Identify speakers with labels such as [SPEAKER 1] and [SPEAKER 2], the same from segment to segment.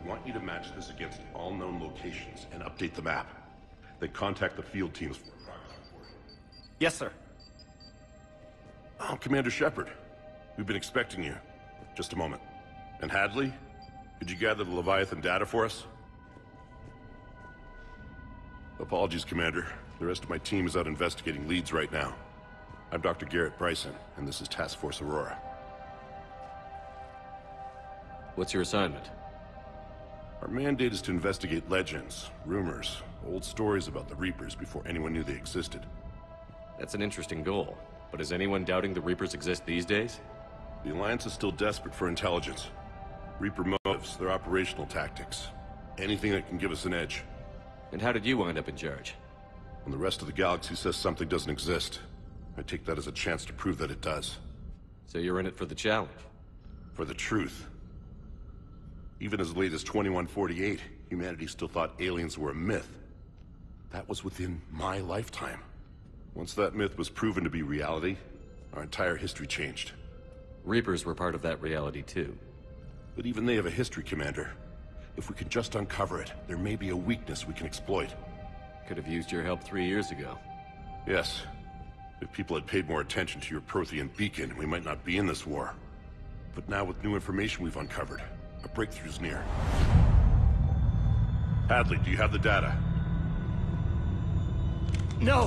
[SPEAKER 1] want you to match this against all known locations and update the map. Then contact the field teams for a progress report.
[SPEAKER 2] Yes, sir.
[SPEAKER 1] Oh, Commander Shepard. We've been expecting you. Just a moment. And Hadley? Could you gather the Leviathan data for us? Apologies, Commander. The rest of my team is out investigating leads right now. I'm Dr. Bryson, and this is Task Force Aurora.
[SPEAKER 3] What's your assignment?
[SPEAKER 1] Our mandate is to investigate legends, rumors, old stories about the Reapers before anyone knew they existed.
[SPEAKER 3] That's an interesting goal, but is anyone doubting the Reapers exist these days?
[SPEAKER 1] The Alliance is still desperate for intelligence. Reaper motives, their operational tactics. Anything that can give us an edge.
[SPEAKER 3] And how did you wind up in charge?
[SPEAKER 1] When the rest of the galaxy says something doesn't exist, I take that as a chance to prove that it does.
[SPEAKER 3] So you're in it for the challenge?
[SPEAKER 1] For the truth. Even as late as 2148, humanity still thought aliens were a myth. That was within my lifetime. Once that myth was proven to be reality, our entire history changed.
[SPEAKER 3] Reapers were part of that reality too.
[SPEAKER 1] But even they have a history, Commander. If we can just uncover it, there may be a weakness we can exploit.
[SPEAKER 3] Could have used your help 3 years ago.
[SPEAKER 1] Yes. If people had paid more attention to your Prothean beacon, we might not be in this war. But now with new information we've uncovered, a breakthrough's near. Hadley, do you have the data?
[SPEAKER 2] No!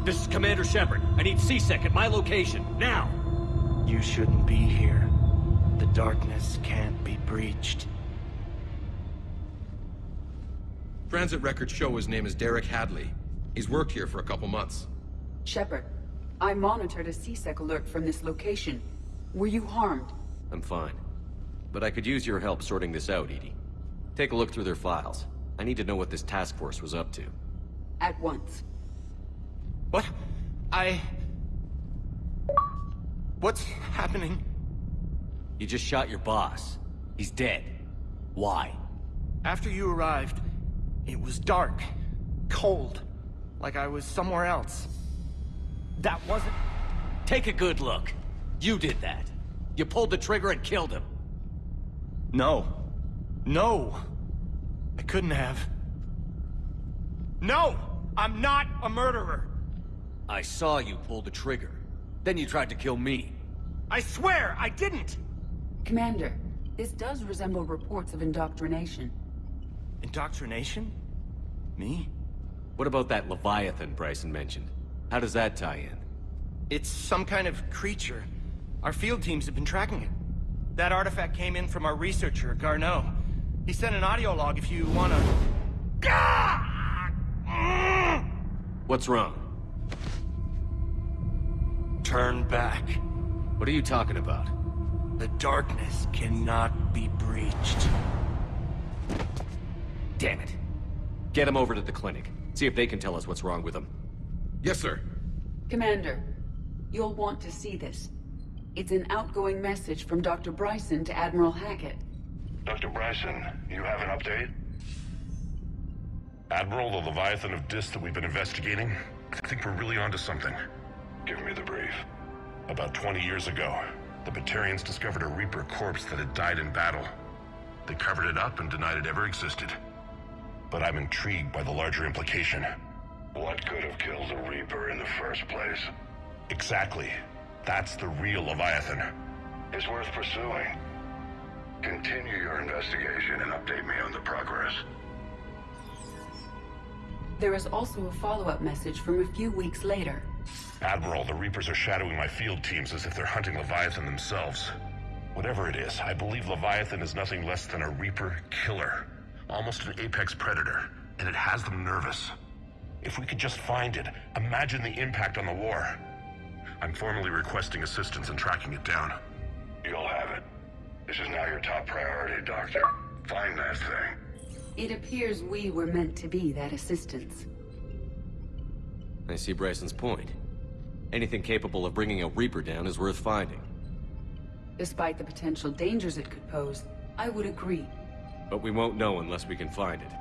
[SPEAKER 3] This is Commander Shepard. I need C-Sec at my location, now!
[SPEAKER 2] You shouldn't be here. The darkness can't be breached.
[SPEAKER 4] Transit records show his name is Derek Hadley. He's worked here for a couple months.
[SPEAKER 5] Shepard, I monitored a C-Sec alert from this location. Were you harmed?
[SPEAKER 3] I'm fine. But I could use your help sorting this out, EDI. Take a look through their files. I need to know what this task force was up to.
[SPEAKER 5] At once.
[SPEAKER 2] What? What's happening?
[SPEAKER 3] You just shot your boss. He's dead. Why?
[SPEAKER 2] After you arrived, it was dark, cold, like I was somewhere else. That wasn't...
[SPEAKER 3] Take a good look. You did that. You pulled the trigger and killed him.
[SPEAKER 2] No. No! I couldn't have. No! I'm not a murderer!
[SPEAKER 3] I saw you pull the trigger. Then you tried to kill me.
[SPEAKER 2] I swear I didn't!
[SPEAKER 5] Commander, this does resemble reports of indoctrination.
[SPEAKER 2] Indoctrination? Me?
[SPEAKER 3] What about that Leviathan Bryson mentioned? How does that tie in?
[SPEAKER 2] It's some kind of creature. Our field teams have been tracking it. That artifact came in from our researcher, Garneau. He sent an audio log if you wanna...
[SPEAKER 3] What's wrong?
[SPEAKER 2] Turn back.
[SPEAKER 3] What are you talking about?
[SPEAKER 2] The darkness cannot be breached.
[SPEAKER 3] Damn it. Get him over to the clinic. See if they can tell us what's wrong with him.
[SPEAKER 4] Yes, sir.
[SPEAKER 5] Commander, you'll want to see this. It's an outgoing message from Dr. Bryson to Admiral Hackett.
[SPEAKER 1] Dr. Bryson, you have an update? Admiral, the Leviathan of Dis that we've been investigating, I think we're really onto something. Give me the brief. About 20 years ago, the Batarians discovered a Reaper corpse that had died in battle. They covered it up and denied it ever existed. But I'm intrigued by the larger implication. What could have killed a Reaper in the first place? Exactly. That's the real Leviathan. It's worth pursuing. Continue your investigation and update me on the progress.
[SPEAKER 5] There is also a follow-up message from a few weeks later.
[SPEAKER 1] Admiral, the Reapers are shadowing my field teams as if they're hunting Leviathan themselves. Whatever it is, I believe Leviathan is nothing less than a Reaper killer. Almost an apex predator, and it has them nervous. If we could just find it, imagine the impact on the war. I'm formally requesting assistance in tracking it down. You'll have it. This is now your top priority, Doctor. Find that thing.
[SPEAKER 5] It appears we were meant to be that assistance.
[SPEAKER 3] I see Bryson's point. Anything capable of bringing a Reaper down is worth finding.
[SPEAKER 5] Despite the potential dangers it could pose, I would agree.
[SPEAKER 3] But we won't know unless we can find it.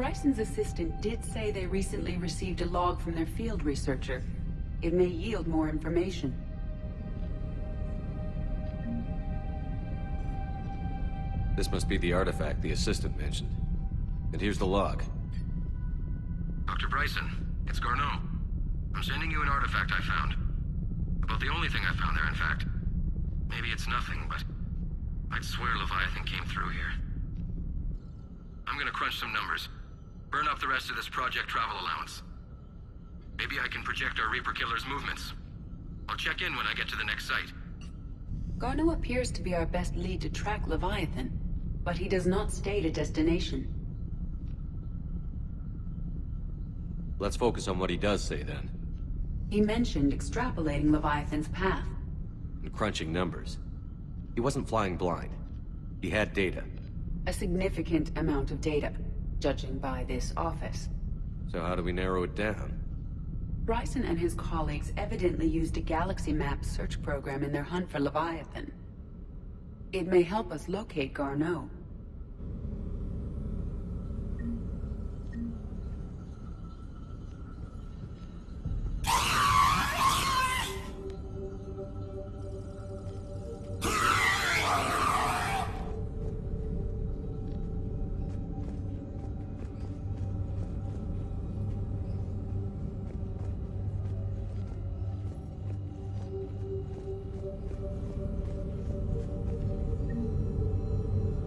[SPEAKER 5] Bryson's assistant did say they recently received a log from their field researcher. It may yield more information.
[SPEAKER 3] This must be the artifact the assistant mentioned. And here's the log.
[SPEAKER 4] Dr. Bryson, it's Garneau. I'm sending you an artifact I found. About the only thing I found there, in fact. Maybe it's nothing, but I'd swear Leviathan came through here. I'm gonna crunch some numbers. Burn up the rest of this project travel allowance. Maybe I can project our Reaper Killer's movements. I'll check in when I get to the next site.
[SPEAKER 5] Garneau appears to be our best lead to track Leviathan, but he does not state a destination.
[SPEAKER 3] Let's focus on what he does say then.
[SPEAKER 5] He mentioned extrapolating Leviathan's path.
[SPEAKER 3] And crunching numbers. He wasn't flying blind. He had data.
[SPEAKER 5] A significant amount of data, judging by this office.
[SPEAKER 3] So how do we narrow it down?
[SPEAKER 5] Bryson and his colleagues evidently used a galaxy map search program in their hunt for Leviathan. It may help us locate Garneau.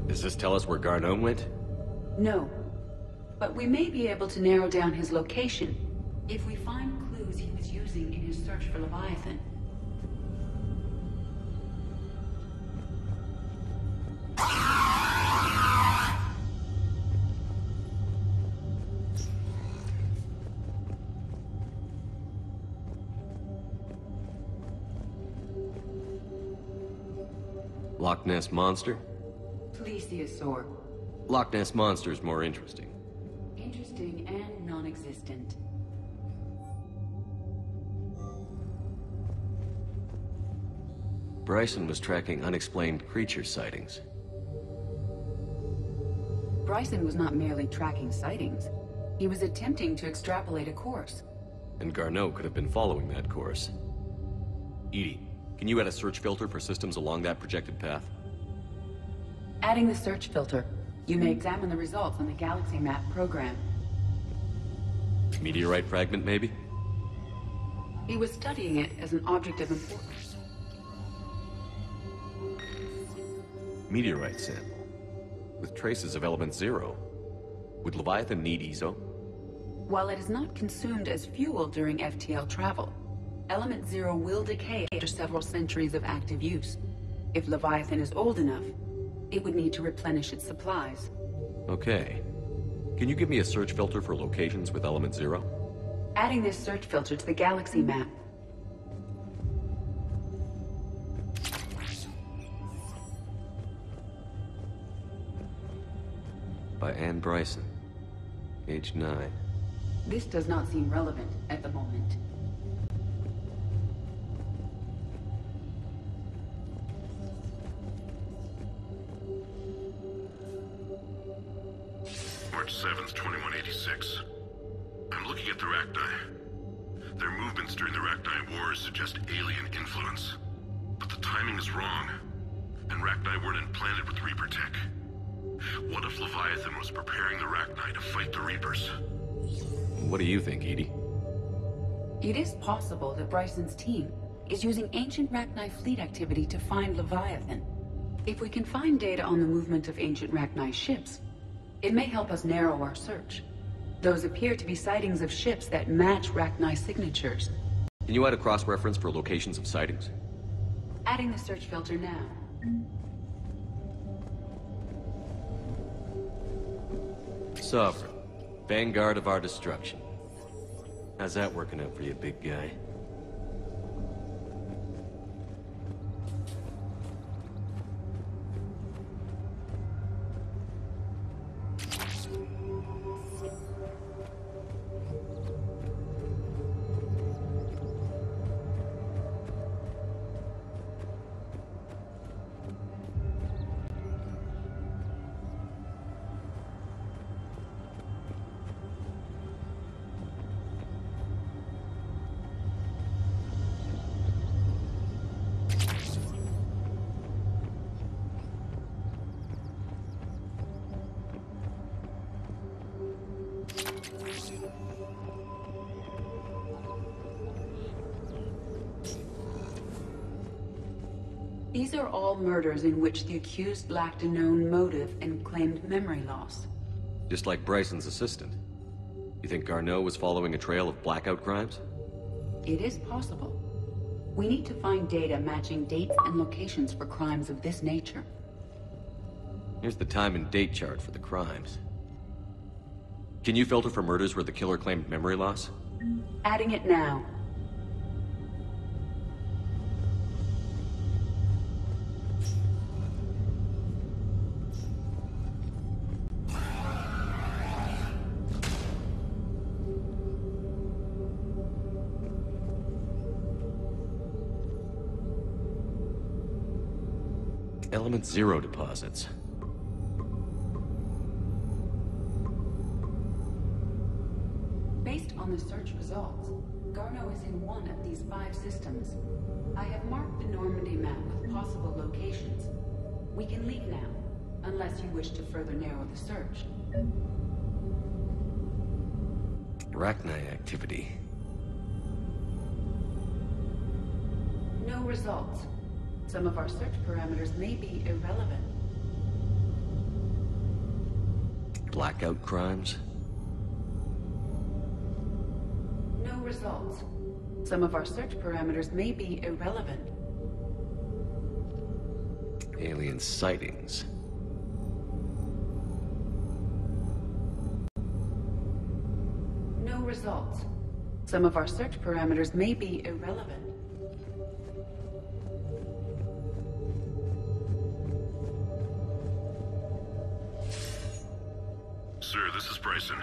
[SPEAKER 3] Does this tell us where Garneau went?
[SPEAKER 5] No. But we may be able to narrow down his location if we find clues he was using in his search for Leviathan.
[SPEAKER 3] Loch Ness Monster?
[SPEAKER 5] Plesiosaur.
[SPEAKER 3] Loch Ness Monster's more interesting.
[SPEAKER 5] Interesting and non-existent.
[SPEAKER 3] Bryson was tracking unexplained creature sightings.
[SPEAKER 5] Bryson was not merely tracking sightings. He was attempting to extrapolate a course.
[SPEAKER 3] And Garneau could have been following that course. Edie, can you add a search filter for systems along that projected path?
[SPEAKER 5] Adding the search filter, you may examine the results on the galaxy map program.
[SPEAKER 3] Meteorite fragment, maybe?
[SPEAKER 5] He was studying it as an object of importance.
[SPEAKER 3] Meteorite sample. With traces of element zero. Would Leviathan need EZO?
[SPEAKER 5] While it is not consumed as fuel during FTL travel, element zero will decay after several centuries of active use. If Leviathan is old enough, it would need to replenish its supplies.
[SPEAKER 3] Okay. Can you give me a search filter for locations with element zero?
[SPEAKER 5] Adding this search filter to the galaxy map.
[SPEAKER 3] By Anne Bryson. Age 9.
[SPEAKER 5] This does not seem relevant at the moment.
[SPEAKER 1] March 7th, 2186. I'm looking at the Rachni. Their movements during the Rachni Wars suggest alien influence. But the timing is wrong. And Rachni weren't implanted with Reaper tech. What if Leviathan was preparing the Rachni to fight the Reapers?
[SPEAKER 3] What do you think, Edie?
[SPEAKER 5] It is possible that Bryson's team is using ancient Rachni fleet activity to find Leviathan. If we can find data on the movement of ancient Rachni ships, it may help us narrow our search. Those appear to be sightings of ships that match Rachni signatures.
[SPEAKER 3] Can you add a cross-reference for locations of sightings?
[SPEAKER 5] Adding the search filter now.
[SPEAKER 3] Sovereign. Vanguard of our destruction. How's that working out for you, big guy?
[SPEAKER 5] These are all murders in which the accused lacked a known motive and claimed memory loss.
[SPEAKER 3] Just like Bryson's assistant. You think Garneau was following a trail of blackout crimes?
[SPEAKER 5] It is possible. We need to find data matching dates and locations for crimes of this nature.
[SPEAKER 3] Here's the time and date chart for the crimes. Can you filter for murders where the killer claimed memory loss?
[SPEAKER 5] Adding it now.
[SPEAKER 3] Element 0 deposits.
[SPEAKER 5] Based on the search results, Garneau is in one of these 5 systems. I have marked the Normandy map with possible locations. We can leave now, unless you wish to further narrow the search.
[SPEAKER 3] Rachni activity.
[SPEAKER 5] No results. Some of our search parameters may be irrelevant.
[SPEAKER 3] Blackout crimes?
[SPEAKER 5] No results. Some of our search parameters may be irrelevant.
[SPEAKER 3] Alien sightings.
[SPEAKER 5] No results. Some of our search parameters may be irrelevant.
[SPEAKER 1] Sir, this is Bryson.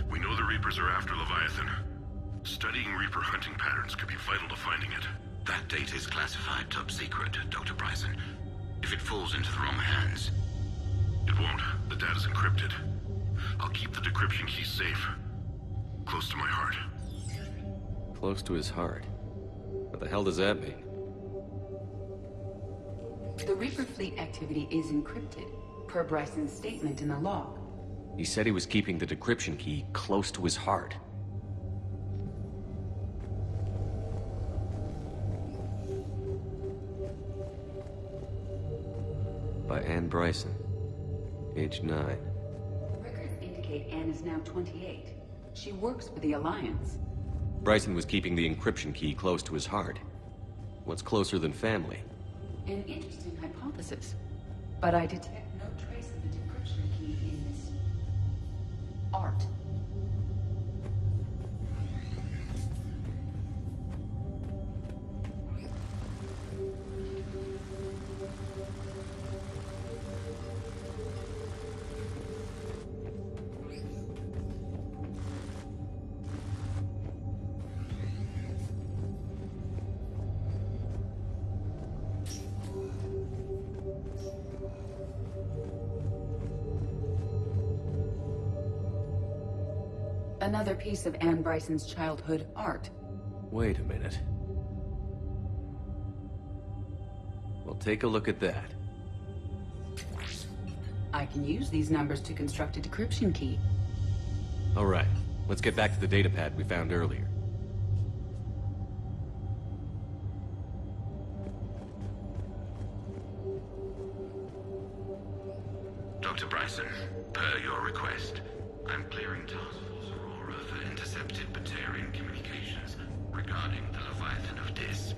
[SPEAKER 1] We know the Reapers are after Leviathan. Studying Reaper hunting patterns could be vital to finding it.
[SPEAKER 6] That data is classified top secret, Dr. Bryson. If it falls into the wrong hands...
[SPEAKER 1] It won't. The data's encrypted. I'll keep the decryption key safe. Close to my heart.
[SPEAKER 3] Close to his heart. What the hell does that mean?
[SPEAKER 5] The Reaper fleet activity is encrypted, per Bryson's statement in the log.
[SPEAKER 3] He said he was keeping the decryption key close to his heart. By Anne Bryson. Age 9.
[SPEAKER 5] Records indicate Anne is now 28. She works for the Alliance.
[SPEAKER 3] Bryson was keeping the encryption key close to his heart. What's closer than family?
[SPEAKER 5] An interesting hypothesis. But I detect no trace of the decryption key in this... art. Another piece of Anne Bryson's childhood art.
[SPEAKER 3] Wait a minute. Well, take a look at that.
[SPEAKER 5] I can use these numbers to construct a decryption key.
[SPEAKER 3] All right, let's get back to the datapad we found earlier.
[SPEAKER 6] Dr. Bryson, per your request, I'm clearing Task Force Aurora for intercepted Batarian communications regarding the Leviathan of Dis.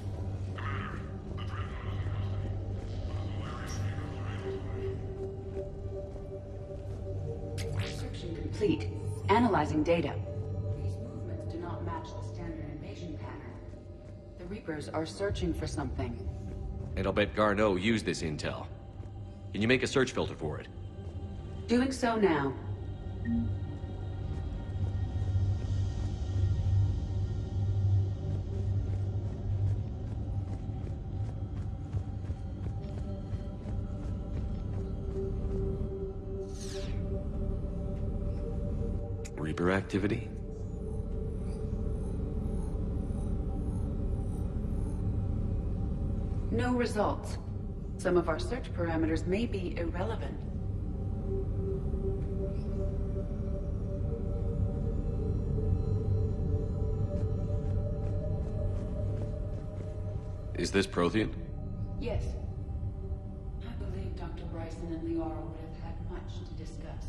[SPEAKER 5] Description complete. Analyzing data. These movements do not match the standard invasion pattern. The Reapers are searching for something.
[SPEAKER 3] And I'll bet Garneau used this intel. Can you make a search filter for it?
[SPEAKER 5] Doing so now.
[SPEAKER 3] Reaper activity?
[SPEAKER 5] No results. Some of our search parameters may be irrelevant.
[SPEAKER 3] Is this Prothean?
[SPEAKER 5] Yes. I believe Dr. Bryson and Leora would have had much to discuss.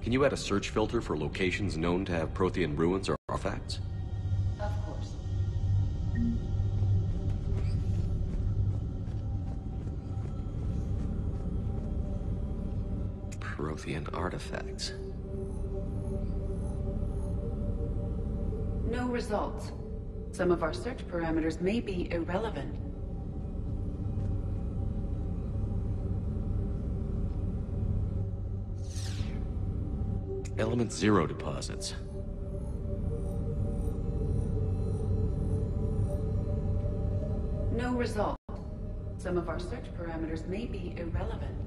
[SPEAKER 3] Can you add a search filter for locations known to have Prothean ruins or artifacts?
[SPEAKER 5] Of course.
[SPEAKER 3] Prothean artifacts.
[SPEAKER 5] No results. Some of our search parameters may be irrelevant.
[SPEAKER 3] Element 0 deposits.
[SPEAKER 5] No result. Some of our search parameters may be irrelevant.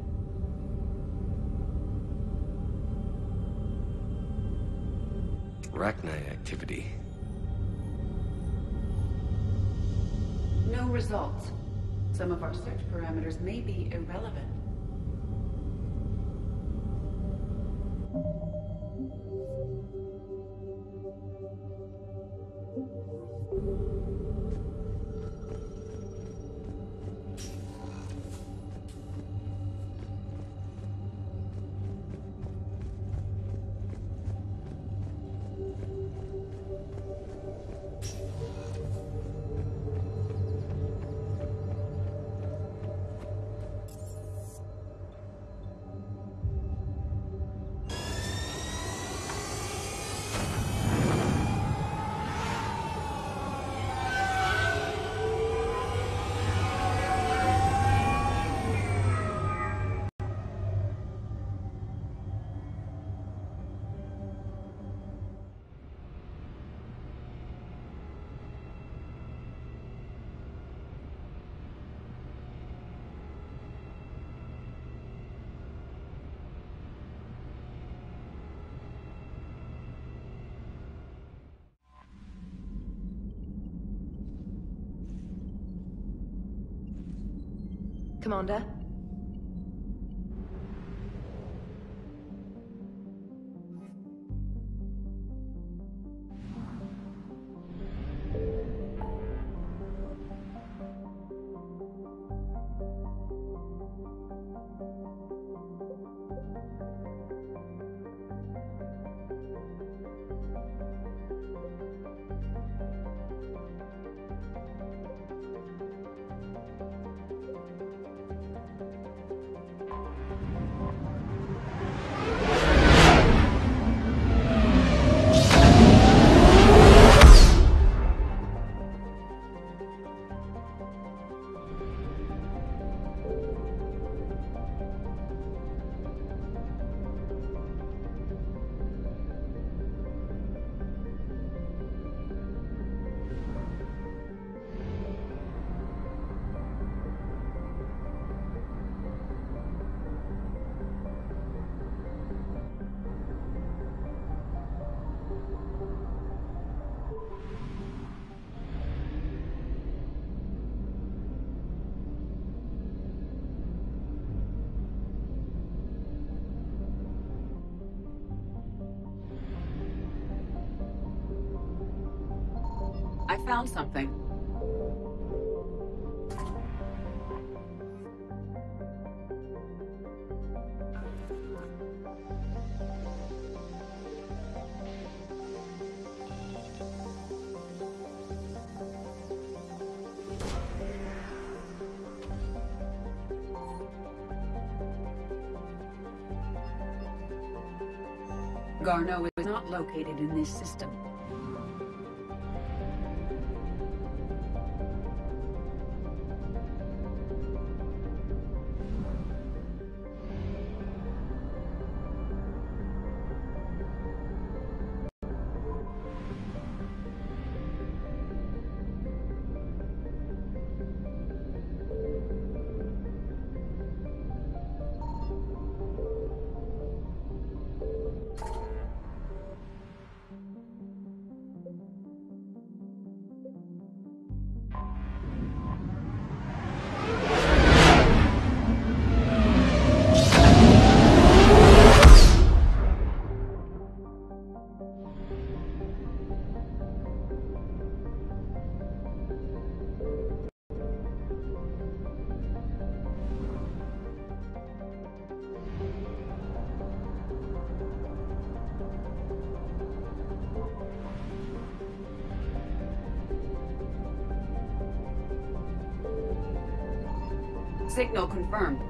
[SPEAKER 3] Arachnite activity.
[SPEAKER 5] No results. Some of our search parameters may be irrelevant.
[SPEAKER 7] Commander?
[SPEAKER 5] I found something. Garneau is not located in this system. Signal confirmed.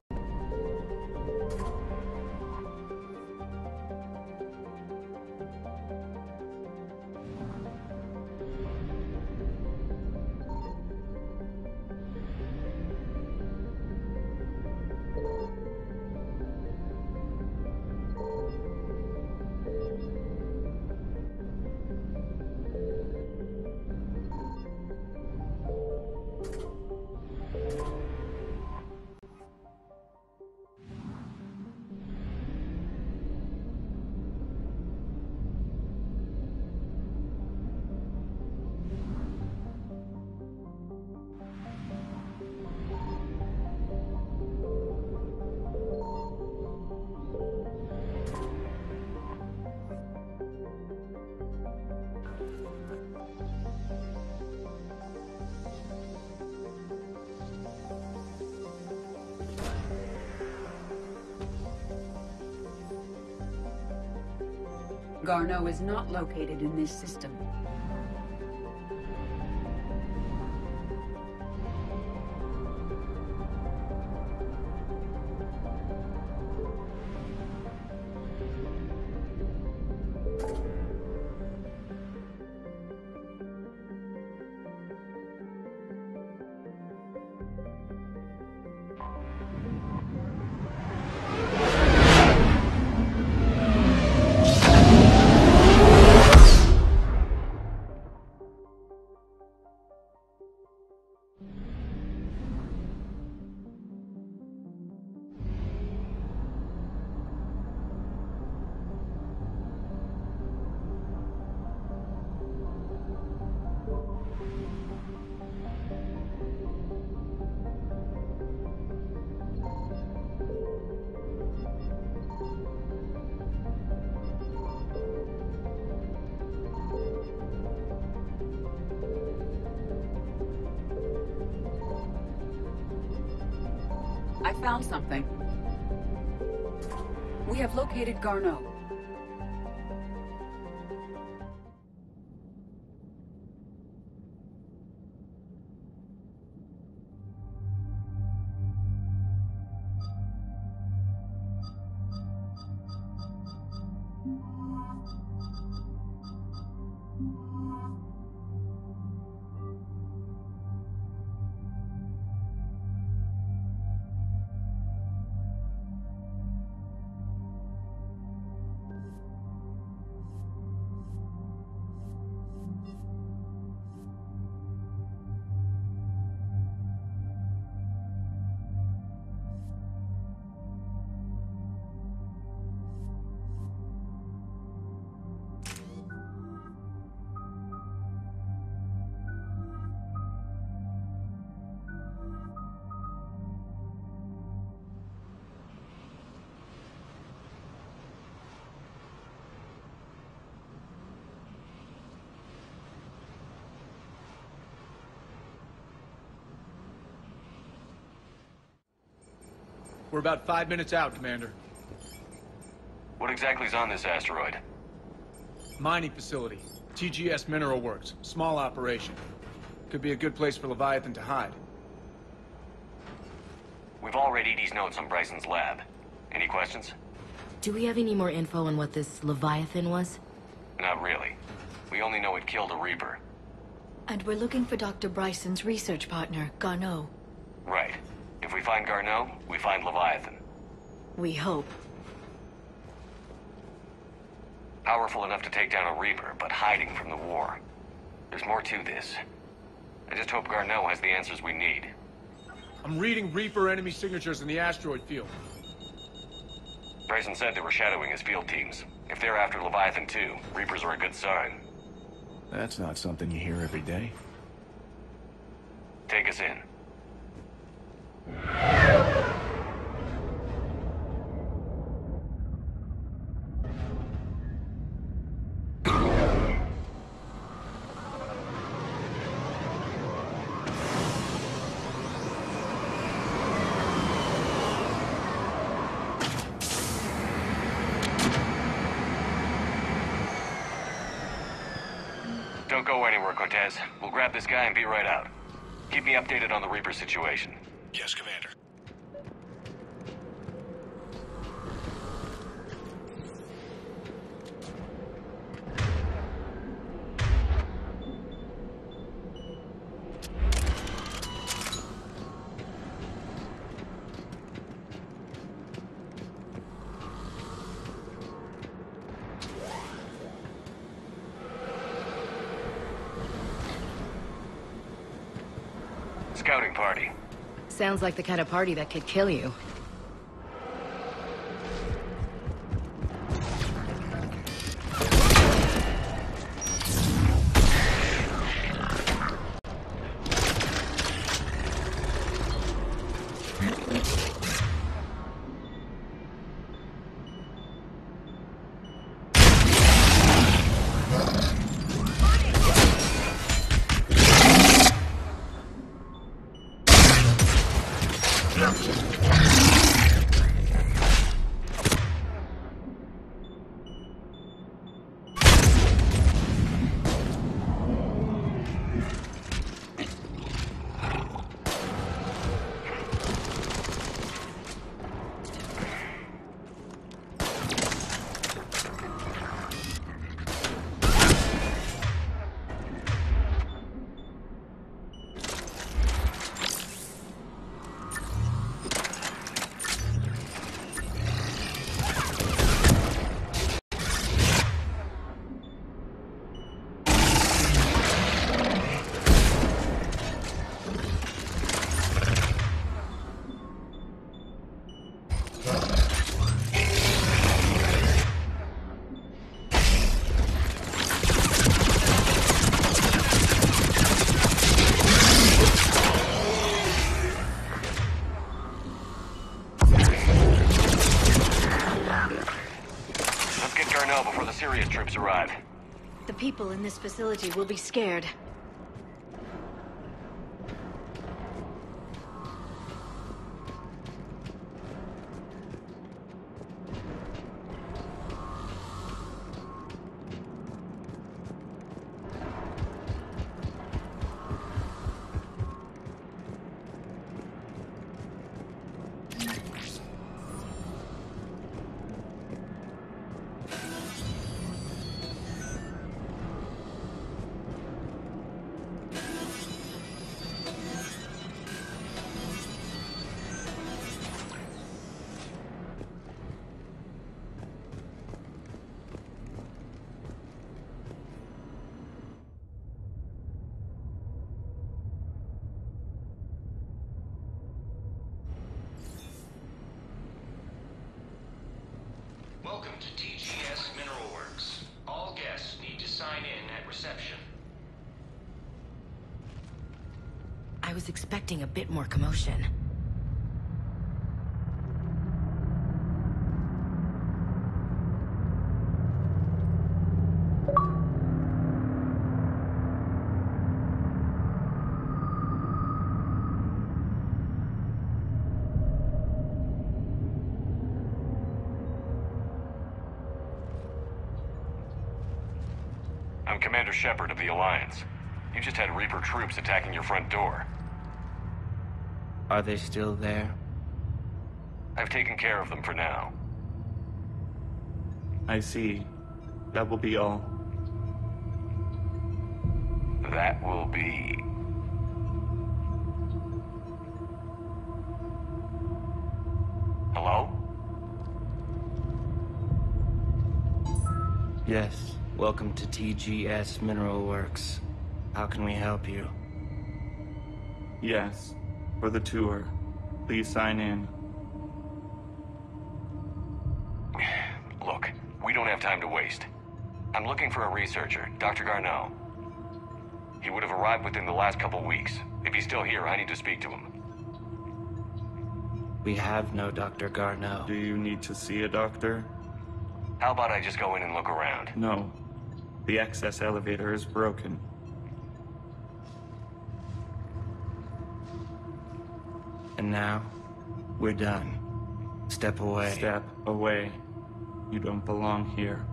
[SPEAKER 5] Garneau is not located in this system. I found something. We have located Garneau.
[SPEAKER 7] We're about 5 minutes out, Commander.
[SPEAKER 3] What exactly is on this asteroid?
[SPEAKER 7] Mining facility. TGS Mineral Works. Small operation. Could be a good place for Leviathan to hide.
[SPEAKER 3] We've all read Edie's notes on Bryson's lab. Any questions?
[SPEAKER 8] Do we have any more info on what this Leviathan was?
[SPEAKER 3] Not really. We only know it killed a Reaper.
[SPEAKER 8] And we're looking for Dr. Bryson's research partner, Garneau.
[SPEAKER 3] Right. If we find Garneau, we find Leviathan.
[SPEAKER 8] We hope.
[SPEAKER 3] Powerful enough to take down a Reaper, but hiding from the war. There's more to this. I just hope Garneau has the answers we need.
[SPEAKER 7] I'm reading Reaper enemy signatures in the asteroid field.
[SPEAKER 3] Bryson said they were shadowing his field teams. If they're after Leviathan too, Reapers are a good sign.
[SPEAKER 9] That's not something you hear every day.
[SPEAKER 3] Take us in. Don't go anywhere, Cortez. We'll grab this guy and be right out. Keep me updated on the Reaper situation.
[SPEAKER 1] Yes, Commander.
[SPEAKER 3] scouting party.
[SPEAKER 8] Sounds like the kind of party that could kill you.
[SPEAKER 3] Before the serious troops arrive.
[SPEAKER 8] The people in this facility will be scared.
[SPEAKER 10] Welcome to TGS Mineral Works. All guests need to sign in at reception.
[SPEAKER 8] I was expecting a bit more commotion.
[SPEAKER 3] I'm Commander Shepard of the Alliance. You just had Reaper troops attacking your front door.
[SPEAKER 2] Are they still there?
[SPEAKER 3] I've taken care of them for now.
[SPEAKER 11] I see. That will be all.
[SPEAKER 3] That will be... Hello?
[SPEAKER 2] Yes. Welcome to TGS Mineral Works. How can we help you?
[SPEAKER 11] Yes. For the tour. Please sign in.
[SPEAKER 3] Look, we don't have time to waste. I'm looking for a researcher, Dr. Garneau. He would have arrived within the last couple weeks. If he's still here, I need to speak to him.
[SPEAKER 2] We have no Dr. Garneau.
[SPEAKER 11] Do you need to see a doctor?
[SPEAKER 3] How about I just go in and look around?
[SPEAKER 11] No. The access elevator is broken.
[SPEAKER 2] And now, we're done. Step away.
[SPEAKER 11] Step away. You don't belong here.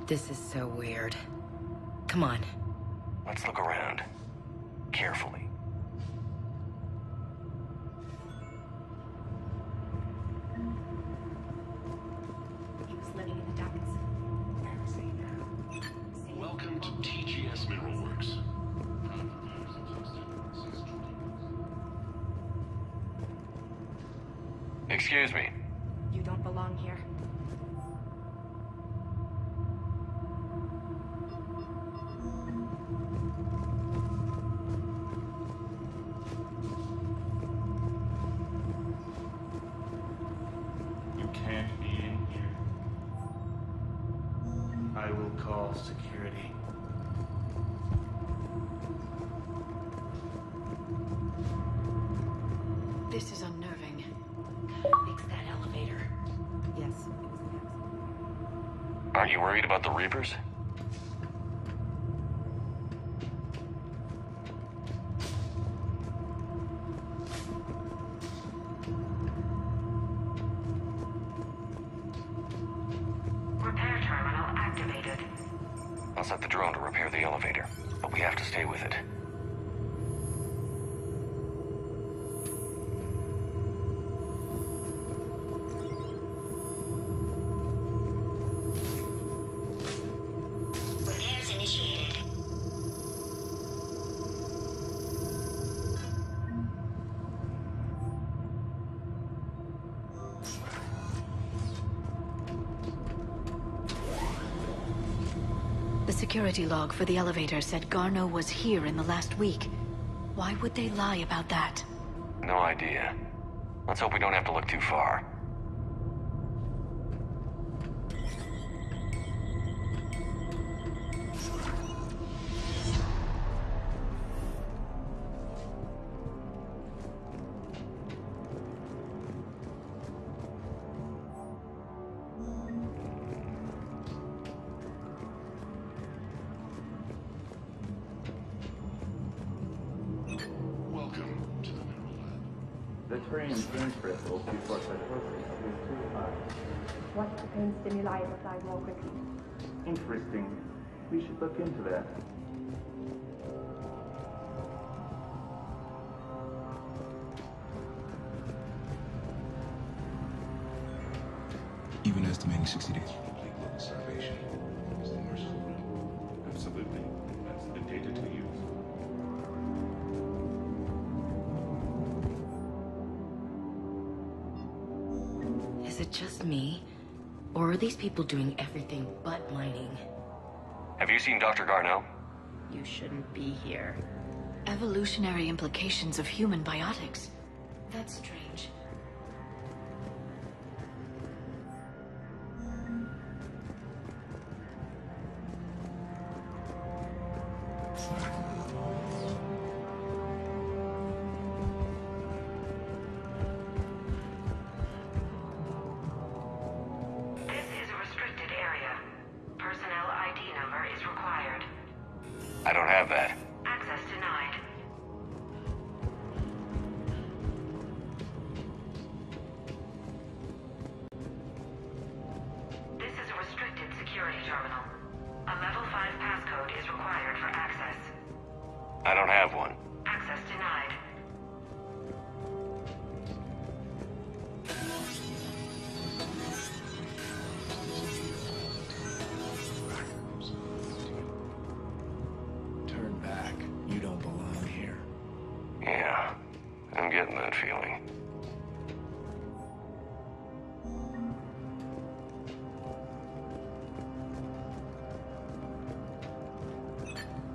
[SPEAKER 8] This is so weird. Come on.
[SPEAKER 3] Let's look around. Carefully.
[SPEAKER 8] He was living in the darkness.
[SPEAKER 1] Welcome to TGS Mineral Works.
[SPEAKER 3] Excuse me.
[SPEAKER 8] You don't belong here.
[SPEAKER 11] false security.
[SPEAKER 12] This is unnerving. Fix that elevator. Yes.
[SPEAKER 3] Aren't you worried about the Reapers?
[SPEAKER 12] Repair terminal activated.
[SPEAKER 3] I'll set the drone to repair the elevator, but we have to stay with it.
[SPEAKER 12] Repairs initiated. The security log for the elevator said Garneau was here in the last week. Why would they lie about that?
[SPEAKER 3] No idea. Let's hope we don't have to look too far.
[SPEAKER 1] Welcome to the Mineral Lab.
[SPEAKER 11] The train's gain crystals before psychosis is too high.
[SPEAKER 13] What if the pain stimuli is applied more quickly?
[SPEAKER 11] Interesting. We should look into that.
[SPEAKER 14] Even estimating 60 days for complete global starvation is the merciful route.
[SPEAKER 11] Absolutely. That's the data to use.
[SPEAKER 8] Is it just me? Or are these people doing everything but mining?
[SPEAKER 3] Have you seen Dr. Garneau?
[SPEAKER 8] You shouldn't be here. Evolutionary implications of human biotics. That's strange.
[SPEAKER 12] This is a restricted area. Personnel ID number is required.
[SPEAKER 3] I don't have that.
[SPEAKER 12] Access denied. This is a restricted security terminal. A level 5 passcode is required for access.
[SPEAKER 3] I don't have one.
[SPEAKER 12] Access denied.
[SPEAKER 9] Turn back. You don't belong here.
[SPEAKER 3] Yeah, I'm getting that feeling.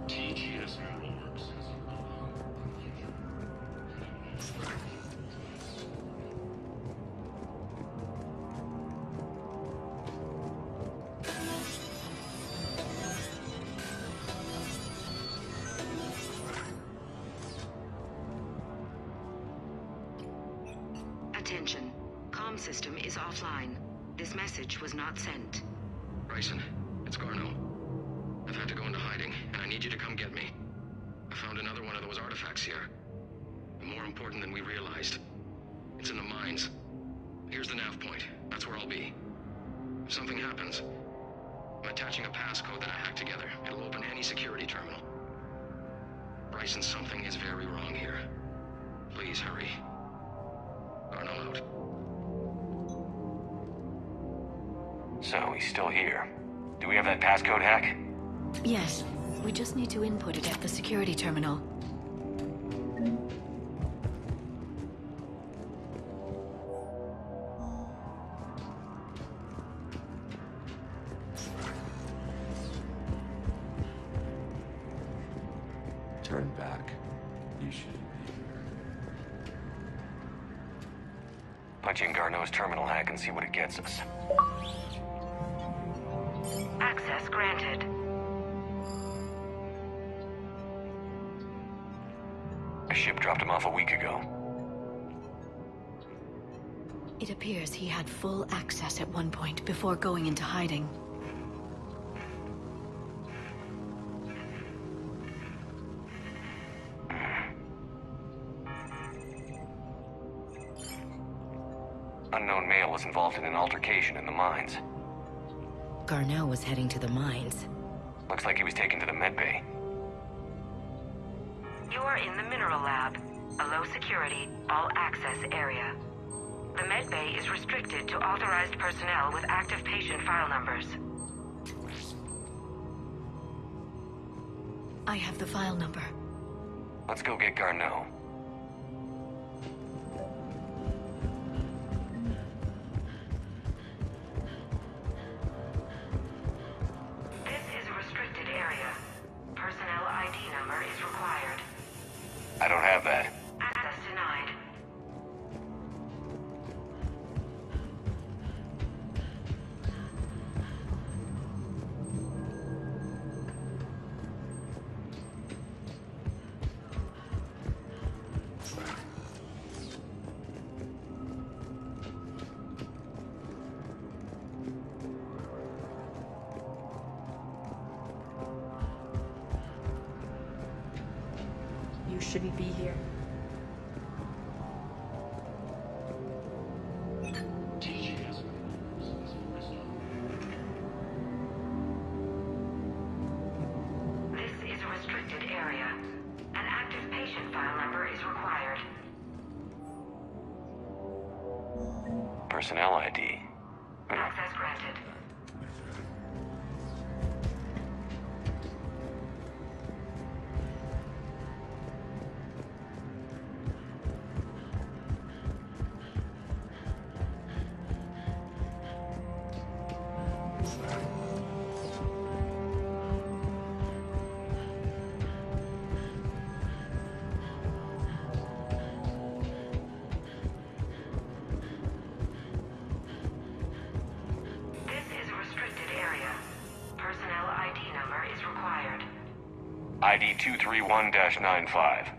[SPEAKER 1] TGS Mineral Works has
[SPEAKER 12] Attention. Comm system is offline. This message was not sent.
[SPEAKER 4] Bryson, it's Garneau. I've had to go into hiding, and I need you to come get me. I found another one of those artifacts here. More important than we realized. It's in the mines. Here's the nav point. That's where I'll be. If something happens, I'm attaching a passcode that I hacked together. It'll open any security terminal. Bryson, something is very wrong here. Please hurry. Garneau out.
[SPEAKER 3] So, he's still here. Do we have that passcode hack?
[SPEAKER 12] Yes. We just need to input it at the security terminal.
[SPEAKER 9] Turn back. You shouldn't be here.
[SPEAKER 3] Punch in Garneau's terminal hack and see what it gets us.
[SPEAKER 12] Access granted.
[SPEAKER 3] ship dropped him off a week ago.
[SPEAKER 12] It appears he had full access at one point before going into hiding.
[SPEAKER 3] Unknown male was involved in an altercation in the mines.
[SPEAKER 15] Garneau was heading to the mines.
[SPEAKER 3] Looks like he was taken to the medbay.
[SPEAKER 16] You are in the mineral lab, a low-security, all-access area. The medbay is restricted to authorized personnel with active patient file numbers.
[SPEAKER 12] I have the file number.
[SPEAKER 3] Let's go get Garneau.
[SPEAKER 16] This is a restricted area. Personnel ID number is required.
[SPEAKER 3] I don't have that.
[SPEAKER 16] Access denied.
[SPEAKER 17] You shouldn't be here.
[SPEAKER 16] This is a restricted area. An active patient file number is required.
[SPEAKER 3] Personnel ID.
[SPEAKER 16] Access granted. This is a restricted area. Personnel ID number is required.
[SPEAKER 3] ID 231-95.